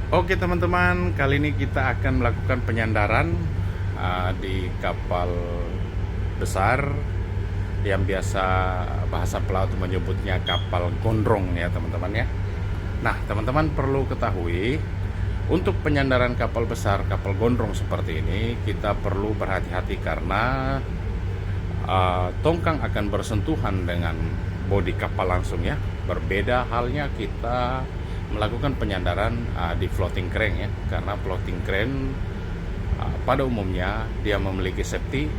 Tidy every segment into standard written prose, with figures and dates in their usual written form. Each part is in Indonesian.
Oke teman-teman, kali ini kita akan melakukan penyandaran di kapal besar yang biasa bahasa pelaut menyebutnya kapal gondrong ya teman-teman ya. Nah teman-teman perlu ketahui, untuk penyandaran kapal besar, kapal gondrong seperti ini kita perlu berhati-hati karena tongkang akan bersentuhan dengan bodi kapal langsung ya. Berbeda halnya kita melakukan penyandaran di floating crane ya, karena floating crane pada umumnya dia memiliki safety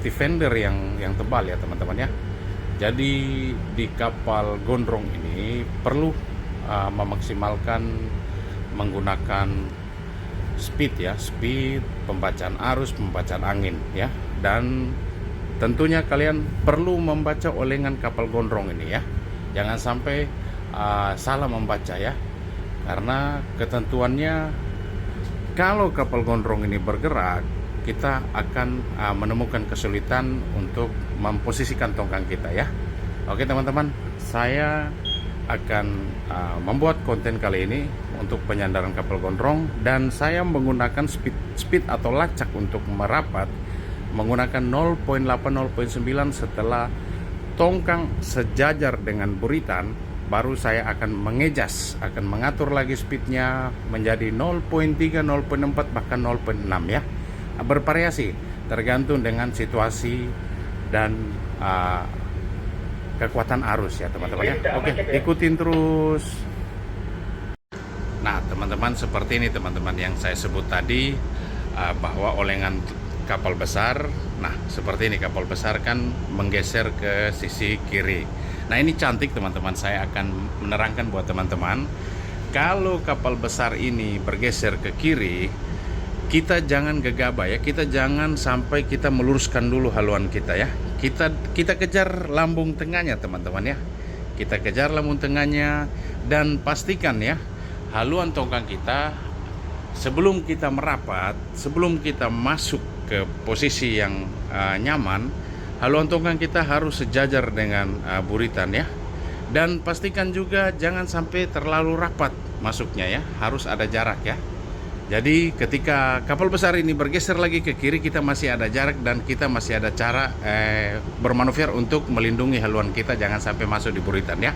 fender yang tebal ya teman-teman ya. Jadi di kapal gondrong ini perlu memaksimalkan menggunakan speed, pembacaan arus, pembacaan angin ya, dan tentunya kalian perlu membaca olengan kapal gondrong ini ya. Jangan sampai salah membaca ya, karena ketentuannya kalau kapal gondrong ini bergerak, kita akan menemukan kesulitan untuk memposisikan tongkang kita ya. Oke teman-teman, saya akan membuat konten kali ini untuk penyandaran kapal gondrong, dan saya menggunakan speed atau lacak untuk merapat menggunakan 0.8 0.9. Setelah tongkang sejajar dengan buritan, baru saya akan akan mengatur lagi speednya menjadi 0.3, 0.4, bahkan 0.6 ya. Bervariasi tergantung dengan situasi dan kekuatan arus ya teman-teman ya. Oke, ikutin terus. Nah teman-teman, seperti ini teman-teman yang saya sebut tadi, bahwa olengan kapal besar, nah seperti ini, kapal besar kan menggeser ke sisi kiri. Nah ini cantik teman-teman, saya akan menerangkan buat teman-teman. Kalau kapal besar ini bergeser ke kiri, kita jangan gegabah ya, kita jangan sampai kita meluruskan dulu haluan kita ya. Kita kejar lambung tengahnya teman-teman ya. Kita kejar lambung tengahnya, dan pastikan ya haluan tongkang kita sebelum kita merapat, sebelum kita masuk ke posisi yang nyaman, haluan tongkang kita harus sejajar dengan buritan ya. Dan pastikan juga jangan sampai terlalu rapat masuknya ya, harus ada jarak ya. Jadi ketika kapal besar ini bergeser lagi ke kiri, kita masih ada jarak dan kita masih ada cara bermanuver untuk melindungi haluan kita jangan sampai masuk di buritan ya.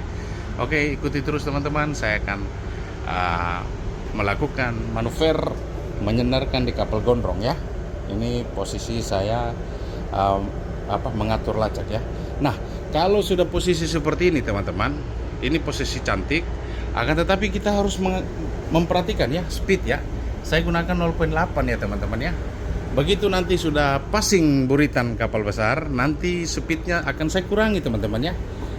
Oke, ikuti terus teman-teman, saya akan melakukan manuver menyandarkan di kapal gondrong ya. Ini posisi saya mengatur lacak ya. Nah kalau sudah posisi seperti ini teman-teman, ini posisi cantik, akan tetapi kita harus memperhatikan ya speed ya. Saya gunakan 0.8 ya teman-teman ya. Begitu nanti sudah passing buritan kapal besar, nanti speednya akan saya kurangi teman-teman ya.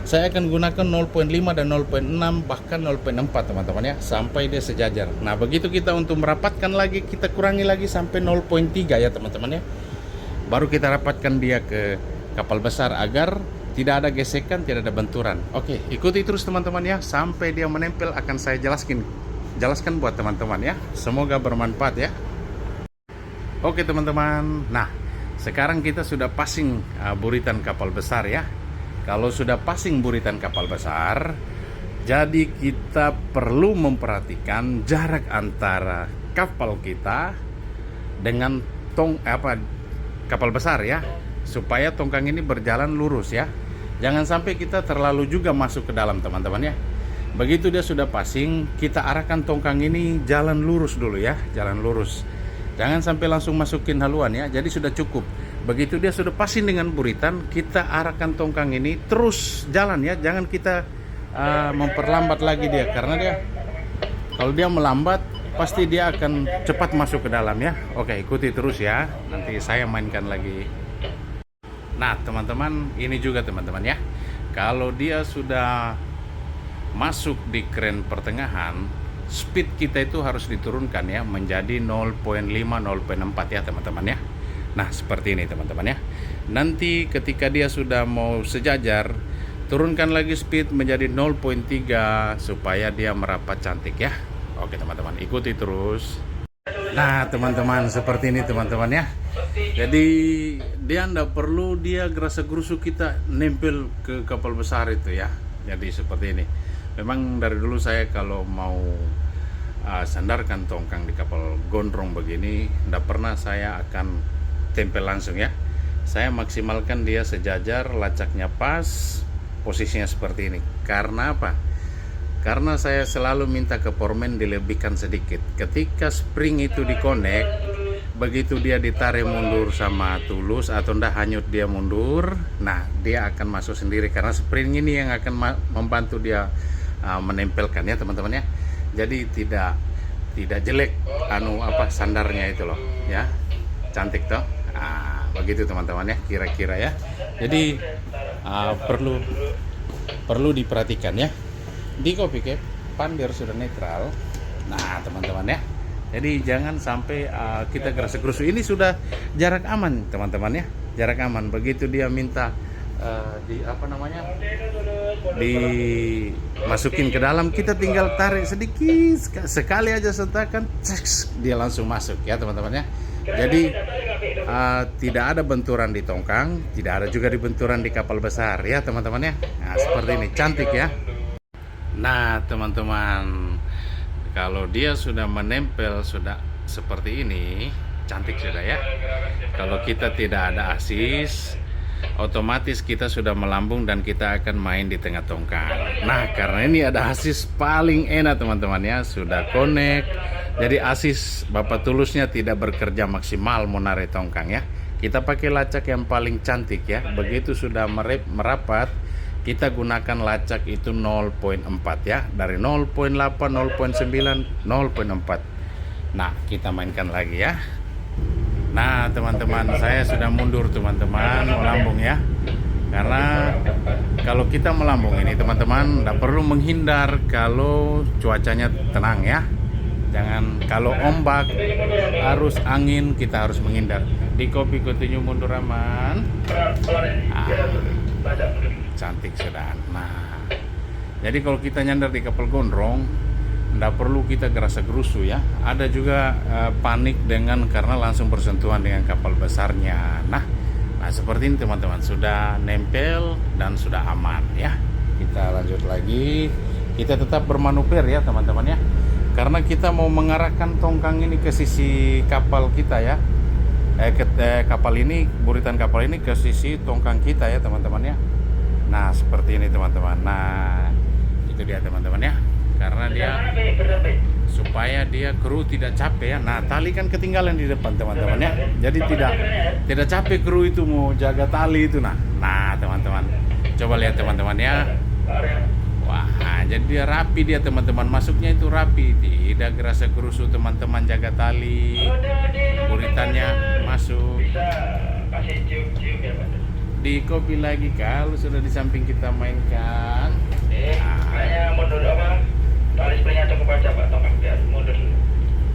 Saya akan gunakan 0.5 dan 0.6 bahkan 0.4 teman-teman ya, sampai dia sejajar. Nah begitu kita untuk merapatkan lagi, kita kurangi lagi sampai 0.3 ya teman-teman ya. Baru kita rapatkan dia ke kapal besar agar tidak ada gesekan, tidak ada benturan. Oke, ikuti terus teman-teman ya, sampai dia menempel akan saya jelaskan buat teman-teman ya. Semoga bermanfaat ya. Oke teman-teman, nah sekarang kita sudah passing buritan kapal besar ya. Kalau sudah passing buritan kapal besar, jadi kita perlu memperhatikan jarak antara kapal kita dengan kapal besar ya, supaya tongkang ini berjalan lurus ya. Jangan sampai kita terlalu juga masuk ke dalam teman-teman ya. Begitu dia sudah passing, kita arahkan tongkang ini jalan lurus dulu ya, jalan lurus. Jangan sampai langsung masukin haluan ya, jadi sudah cukup. Begitu dia sudah passing dengan buritan, kita arahkan tongkang ini terus jalan ya. Jangan kita memperlambat lagi dia, karena dia kalau dia melambat pasti dia akan cepat masuk ke dalam ya. Oke, ikuti terus ya, nanti saya mainkan lagi. Nah teman-teman, ini juga teman-teman ya, kalau dia sudah masuk di crane pertengahan, speed kita itu harus diturunkan ya menjadi 0.5 0.4 ya teman-teman ya. Nah seperti ini teman-teman ya. Nanti ketika dia sudah mau sejajar, turunkan lagi speed menjadi 0.3 supaya dia merapat cantik ya. Oke teman-teman, ikuti terus. Nah teman-teman, seperti ini teman-teman ya. Jadi dia tidak perlu dia gerasa-gerusu kita nempel ke kapal besar itu ya. Jadi seperti ini. Memang dari dulu saya kalau mau sandarkan tongkang di kapal gondrong begini, tidak pernah saya akan tempel langsung ya. Saya maksimalkan dia sejajar, lacaknya pas, posisinya seperti ini. Karena apa? Karena saya selalu minta ke foreman dilebihkan sedikit. Ketika spring itu dikonek, begitu dia ditarik mundur sama tulus atau ndak hanyut dia mundur, nah dia akan masuk sendiri karena spring ini yang akan membantu dia menempelkan ya teman-teman ya. Jadi tidak jelek sandarnya itu loh ya, cantik toh. Begitu teman-teman ya kira-kira ya. Jadi perlu diperhatikan ya. Di copy cap pan biar sudah netral. Nah teman-teman ya, jadi jangan sampai kita gerasa-gerusu. Ini sudah jarak aman teman-teman ya, jarak aman. Begitu dia minta dimasukin ke dalam, kita tinggal tarik sedikit sekali aja sentakan, dia langsung masuk ya teman-teman ya. Jadi tidak ada benturan di tongkang, tidak ada juga di benturan di kapal besar ya teman-teman ya. Nah seperti ini, cantik ya. Nah teman-teman, kalau dia sudah menempel sudah seperti ini, cantik sudah ya. Kalau kita tidak ada asis, otomatis kita sudah melambung dan kita akan main di tengah tongkang. Nah karena ini ada asis paling enak teman-teman ya, sudah connect. Jadi asis Bapak Tulusnya tidak bekerja maksimal menarik tongkang ya. Kita pakai lacak yang paling cantik ya. Begitu sudah merapat, kita gunakan lacak itu 0.4 ya. Dari 0.8, 0.9, 0.4. Nah kita mainkan lagi ya. Nah teman-teman, saya sudah mundur teman-teman, melambung ya. Karena kalau kita melambung ini teman-teman, tidak perlu menghindar kalau cuacanya tenang ya. Jangan, kalau ombak, arus angin, kita harus menghindar. Di copy continue mundur aman. Cantik sudah. Nah, jadi kalau kita nyandar di kapal gondrong, tidak perlu kita gerasa gerusu ya. Ada juga panik karena langsung bersentuhan dengan kapal besarnya. Nah seperti ini teman-teman, sudah nempel dan sudah aman ya. Kita lanjut lagi. Kita tetap bermanuver ya teman-teman ya. Karena kita mau mengarahkan tongkang ini ke sisi kapal kita ya. Kapal ini, buritan kapal ini ke sisi tongkang kita ya teman-teman ya. Nah seperti ini teman-teman. Nah itu dia teman-teman ya. Karena dia supaya dia kru tidak capek ya. Nah tali kan ketinggalan di depan teman-teman ya. Jadi tidak capek kru itu mau jaga tali itu. Nah teman-teman, coba lihat teman-teman ya. Wah, jadi dia rapi dia teman-teman, masuknya itu rapi, tidak gerasa gerusu teman-teman, jaga tali, buritannya masuk. Di copy lagi kalau sudah di samping kita mainkan.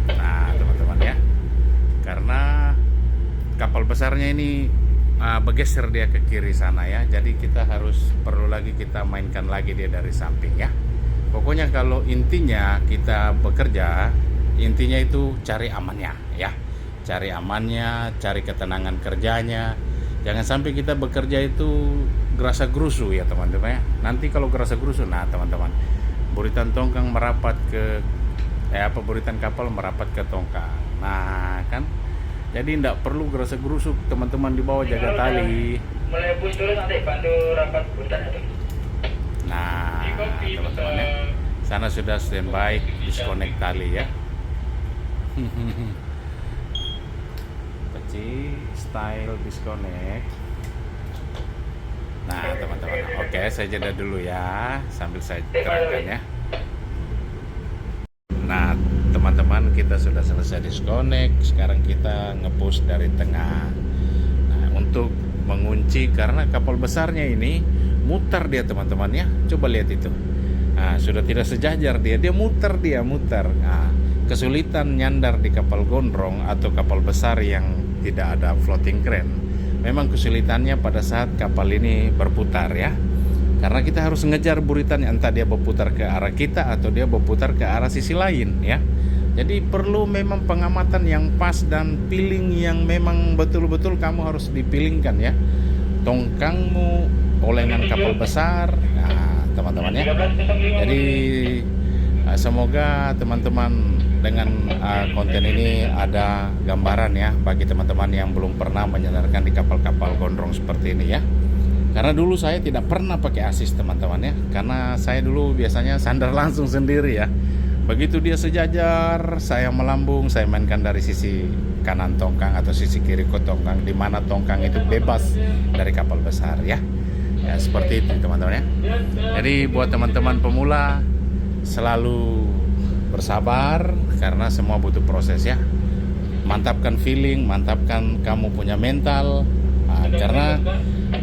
Nah teman-teman ya, karena kapal besarnya ini bergeser dia ke kiri sana ya, jadi kita perlu lagi kita mainkan lagi dia dari samping ya. Pokoknya kalau intinya kita bekerja, intinya itu cari amannya ya, cari amannya, cari ketenangan kerjanya. Jangan sampai kita bekerja itu gerasa gerusu ya teman-teman ya. Nanti kalau gerasa gerusu, nah teman-teman, buritan tongkang merapat ke buritan kapal merapat ke tongkang. Nah kan, jadi tidak perlu gerasa gerusuk teman-teman, di bawah jaga tali. Melebus dulu nanti bantu rapat buritan itu. Nah teman-teman ya, sana sudah standby, disconnect tali ya. Peci style disconnect. Nah teman-teman, oke saya jeda dulu ya sambil saya terangkan ya. Nah teman-teman, kita sudah selesai disconnect. Sekarang kita nge-push dari tengah. Nah untuk mengunci, karena kapal besarnya ini muter dia teman-teman ya. Coba lihat itu. Nah, sudah tidak sejajar dia muter. Nah, kesulitan nyandar di kapal gondrong atau kapal besar yang tidak ada floating crane. Memang kesulitannya pada saat kapal ini berputar ya. Karena kita harus ngejar buritannya, entah dia berputar ke arah kita atau dia berputar ke arah sisi lain ya. Jadi perlu memang pengamatan yang pas dan piling yang memang betul-betul kamu harus dipilingkan ya. Tongkangmu olengan kapal besar. Nah, teman-teman ya. Jadi Semoga teman-teman dengan konten ini ada gambaran ya bagi teman-teman yang belum pernah menyandarkan di kapal-kapal gondrong seperti ini ya. Karena dulu saya tidak pernah pakai asis teman-teman ya, karena saya dulu biasanya sandar langsung sendiri ya. Begitu dia sejajar, saya melambung, saya mainkan dari sisi kanan tongkang atau sisi kiri ke tongkang, di mana tongkang itu bebas dari kapal besar ya. Ya seperti itu teman-teman ya. Jadi buat teman-teman pemula selalu bersabar karena semua butuh proses ya. Mantapkan feeling, mantapkan kamu punya mental. Karena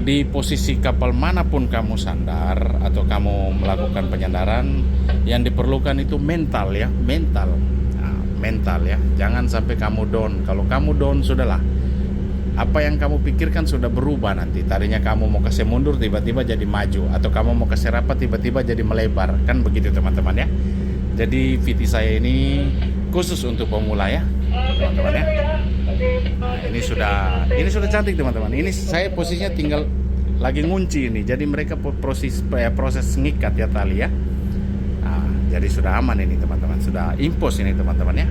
di posisi kapal manapun kamu sandar atau kamu melakukan penyandaran, yang diperlukan itu mental ya, mental ya. Jangan sampai kamu down. Kalau kamu down, sudahlah. Apa yang kamu pikirkan sudah berubah nanti. Tadinya kamu mau kasih mundur, tiba-tiba jadi maju, atau kamu mau kasih rapat, tiba-tiba jadi melebar. Kan begitu teman-teman ya. Jadi VT saya ini khusus untuk pemula ya, teman-teman ya. Nah, ini sudah cantik teman-teman. Ini saya posisinya tinggal lagi ngunci ini. Jadi mereka proses ngikat ya tali ya. Nah, jadi sudah aman ini teman-teman. Sudah impos ini teman-teman ya.